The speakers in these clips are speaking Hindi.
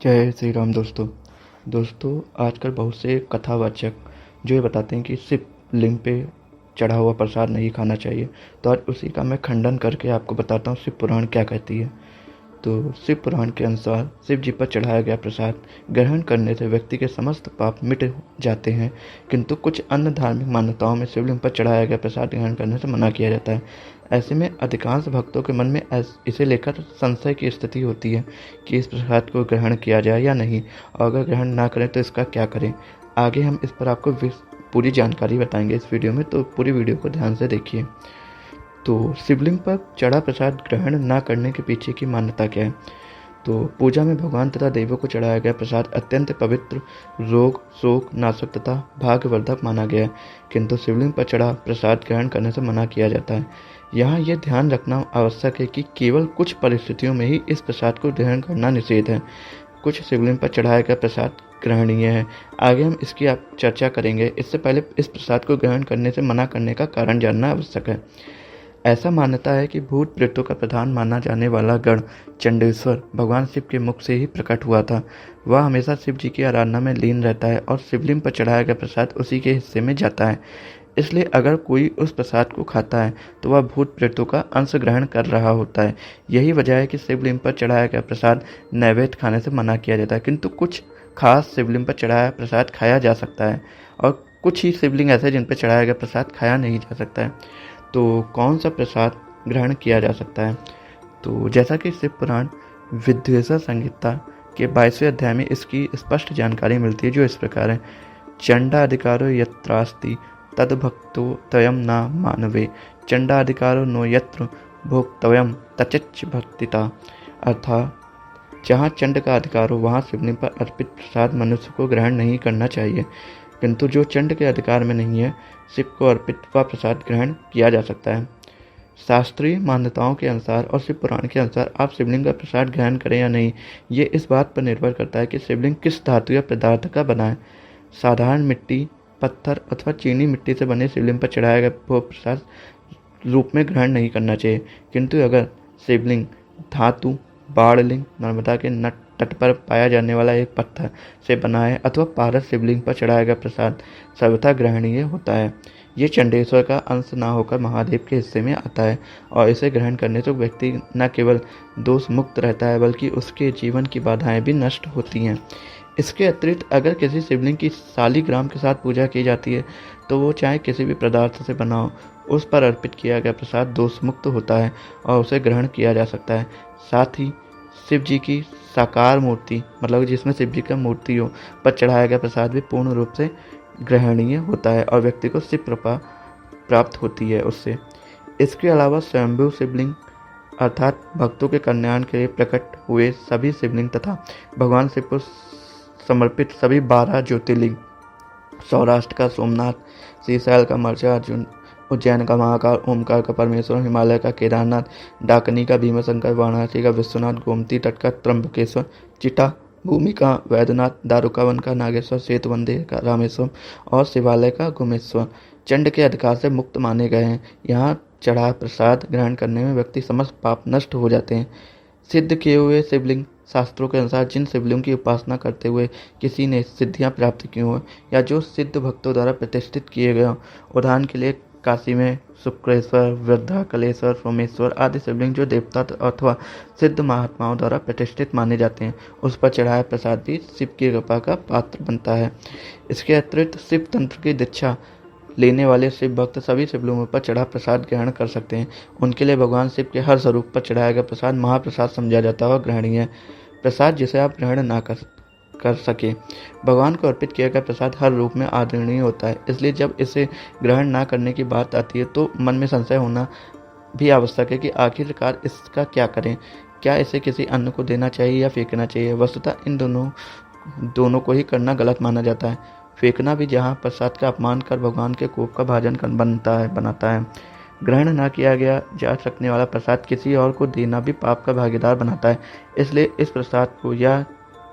जय श्री राम दोस्तों आजकल बहुत से कथावाचक जो ये बताते हैं कि सिर्फ लिंग पे चढ़ा हुआ प्रसाद नहीं खाना चाहिए। तो आज उसी का मैं खंडन करके आपको बताता हूँ शिव पुराण क्या कहती है। तो शिव पुराण के अनुसार शिव जी पर चढ़ाया गया प्रसाद ग्रहण करने से व्यक्ति के समस्त पाप मिट जाते हैं, किंतु कुछ अन्य धार्मिक मान्यताओं में शिवलिंग पर चढ़ाया गया प्रसाद ग्रहण करने से मना किया जाता है। ऐसे में अधिकांश भक्तों के मन में इसे लेकर संशय की स्थिति होती है कि इस प्रसाद को ग्रहण किया जाए या नहीं, और अगर ग्रहण ना करें तो इसका क्या करें। आगे हम इस पर आपको पूरी जानकारी बताएंगे इस वीडियो में, तो पूरी वीडियो को ध्यान से देखिए। तो शिवलिंग पर चढ़ा प्रसाद ग्रहण न करने के पीछे की मान्यता क्या है। तो पूजा में भगवान तथा देवों को चढ़ाया गया प्रसाद अत्यंत पवित्र, रोग शोक नाशक तथा भाग्यवर्धक माना गया है, किंतु शिवलिंग पर चढ़ा प्रसाद ग्रहण करने से मना किया जाता है। यहाँ यह ध्यान रखना आवश्यक है कि केवल कुछ परिस्थितियों में ही इस प्रसाद को ग्रहण करना निषेध है। कुछ शिवलिंग पर चढ़ाया गया प्रसाद ग्रहणीय है। आगे हम इसकी आप चर्चा करेंगे। इससे पहले इस प्रसाद को ग्रहण करने से मना करने का कारण जानना आवश्यक है। ऐसा मान्यता है कि भूत प्रेतों का प्रधान माना जाने वाला गण चंडेश्वर भगवान शिव के मुख से ही प्रकट हुआ था। वह हमेशा शिव जी की आराधना में लीन रहता है और शिवलिंग पर चढ़ाया गया प्रसाद उसी के हिस्से में जाता है। इसलिए अगर कोई उस प्रसाद को खाता है तो वह भूत प्रेतों का अंश ग्रहण कर रहा होता है। यही वजह है कि शिवलिंग पर चढ़ाया गया प्रसाद नैवेद्य खाने से मना किया जाता है, किंतु कुछ खास शिवलिंग पर चढ़ाया प्रसाद खाया जा सकता है और कुछ ही शिवलिंग ऐसे जिन पर चढ़ाया गया प्रसाद खाया नहीं जा सकता है। तो कौन सा प्रसाद ग्रहण किया जा सकता है। तो जैसा कि शिव पुराण विद्वेषा संहिता के 22वें अध्याय में इसकी स्पष्ट जानकारी मिलती है, जो इस प्रकार है। चंडाधिकारो यत्रास्ति तद्भक्तो तयम न मानवे, चंडाधिकारो नो यत्र भोक्तव्यम तचिच्च भक्तिता। अर्थात जहाँ चंड का अधिकार हो वहाँ शिवलिंग पर अर्पित प्रसाद मनुष्य को ग्रहण नहीं करना चाहिए, किंतु जो चंड के अधिकार में नहीं है शिव को अर्पित व प्रसाद ग्रहण किया जा सकता है। शास्त्रीय मान्यताओं के अनुसार और शिव पुराण के अनुसार आप शिवलिंग का प्रसाद ग्रहण करें या नहीं, ये इस बात पर निर्भर करता है कि शिवलिंग किस धातु या पदार्थ का बना है। साधारण मिट्टी, पत्थर अथवा चीनी मिट्टी से बने शिवलिंग पर चढ़ाया गया वो प्रसाद रूप में ग्रहण नहीं करना चाहिए, किंतु अगर शिवलिंग धातु, बाणलिंग, नर्मदा के तट पर पाया जाने वाला एक पत्थर से बना है अथवा पारस शिवलिंग पर चढ़ाया गया प्रसाद सर्वथा ग्रहणीय होता है। ये चंडेश्वर का अंश न होकर महादेव के हिस्से में आता है और इसे ग्रहण करने से व्यक्ति न केवल दोष मुक्त रहता है बल्कि उसके जीवन की बाधाएं भी नष्ट होती हैं। इसके अतिरिक्त अगर किसी शिवलिंग की शालिग्राम के साथ पूजा की जाती है तो वो चाहे किसी भी पदार्थ से बना हो, उस पर अर्पित किया गया प्रसाद दोष मुक्त होता है और उसे ग्रहण किया जा सकता है। साथ ही शिव जी की साकार मूर्ति, मतलब जिसमें शिव जी का मूर्ति हो, पर चढ़ाया गया प्रसाद भी पूर्ण रूप से ग्रहणीय होता है और व्यक्ति को शिव कृपा प्राप्त होती है उससे। इसके अलावा स्वयंभू शिवलिंग अर्थात भक्तों के कल्याण के लिए प्रकट हुए सभी शिवलिंग तथा भगवान शिव को समर्पित सभी 12 ज्योतिर्लिंग, सौराष्ट्र का सोमनाथ, श्रीशैल का मल्लिकार्जुन, उज्जैन का महाकाल, ओमकार का परमेश्वर, हिमालय का केदारनाथ, डाकनी का भीमाशंकर, वाराणसी का विश्वनाथ, गोमती तट का त्र्यंबकेश्वर, चिटा भूमि का वैद्यनाथ, दारुकावन का नागेश्वर, सेतुबंदी का रामेश्वर और शिवालय का गुमेश्वर चंड के अधिकार से मुक्त माने गए हैं। यहाँ चढ़ा प्रसाद ग्रहण करने में व्यक्ति समस्त पाप नष्ट हो जाते हैं। सिद्ध किए हुए शिवलिंग शास्त्रों के अनुसार जिन शिवलिंग की उपासना करते हुए किसी ने सिद्धियां प्राप्त की हों या जो सिद्ध भक्तों द्वारा प्रतिष्ठित किए गए हों, उदाहरण के लिए काशी में शुक्रेश्वर, वृद्धाकलेश्वर, सोमेश्वर आदि शिवलिंग जो देवता अथवा सिद्ध महात्माओं द्वारा प्रतिष्ठित माने जाते हैं, उस पर चढ़ाया प्रसाद भी शिव की कृपा का पात्र बनता है। इसके अतिरिक्त शिव तंत्र की दीक्षा लेने वाले शिव भक्त सभी शिवलिंगों पर चढ़ा प्रसाद ग्रहण कर सकते हैं। उनके लिए भगवान शिव के हर स्वरूप पर चढ़ाया गया प्रसाद महाप्रसाद समझा जाता है और ग्रहणीय है। प्रसाद जिसे आप ग्रहण ना कर सके, भगवान को अर्पित किया गया प्रसाद हर रूप में आदरणीय होता है। इसलिए जब इसे ग्रहण ना करने की बात आती है तो मन में संशय होना भी आवश्यक है कि आखिरकार इसका क्या करें। क्या इसे किसी अन्य को देना चाहिए या फेंकना चाहिए। वस्तुतः इन दोनों को ही करना गलत माना जाता है। फेंकना भी जहाँ प्रसाद का अपमान कर भगवान के कोप का भाजन बनाता है। ग्रहण न किया गया जा सकने वाला प्रसाद किसी और को देना भी पाप का भागीदार बनाता है। इसलिए इस प्रसाद को या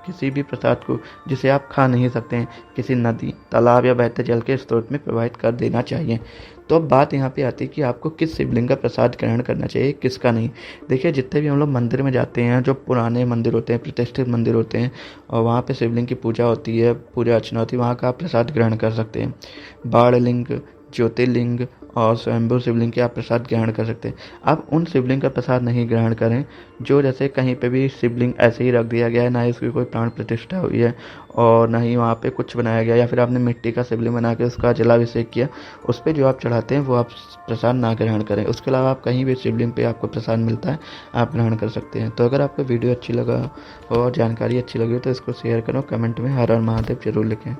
किसी भी प्रसाद को जिसे आप खा नहीं सकते हैं किसी नदी, तालाब या बहते जल के स्रोत में प्रवाहित कर देना चाहिए। तो अब बात यहाँ पे आती है कि आपको किस शिवलिंग का प्रसाद ग्रहण करना चाहिए, किसका नहीं। देखिए, जितने भी हम लोग मंदिर में जाते हैं, जो पुराने मंदिर होते हैं, प्रतिष्ठित मंदिर होते हैं, और वहाँ पे शिवलिंग की पूजा होती है, पूजा अर्चना होती है, वहाँ का आप प्रसाद ग्रहण कर सकते हैं। बाणलिंग, ज्योतिर्लिंग और स्वयंभू शिवलिंग के आप प्रसाद ग्रहण कर सकते हैं। आप उन शिवलिंग का प्रसाद नहीं ग्रहण करें जो जैसे कहीं पे भी शिवलिंग ऐसे ही रख दिया गया है, ना ही उसकी कोई प्राण प्रतिष्ठा हुई है और ना ही वहाँ पे कुछ बनाया गया, या फिर आपने मिट्टी का शिवलिंग बना के उसका जलाभिषेक किया, उस पर जो आप चढ़ाते हैं वो आप प्रसाद ना ग्रहण करें। उसके अलावा आप कहीं भी शिवलिंग पे आपको प्रसाद मिलता है, आप ग्रहण कर सकते हैं। तो अगर आपको वीडियो अच्छी लगा और जानकारी अच्छी लगी तो इसको शेयर करो, कमेंट में हर हर महादेव जरूर लिखें।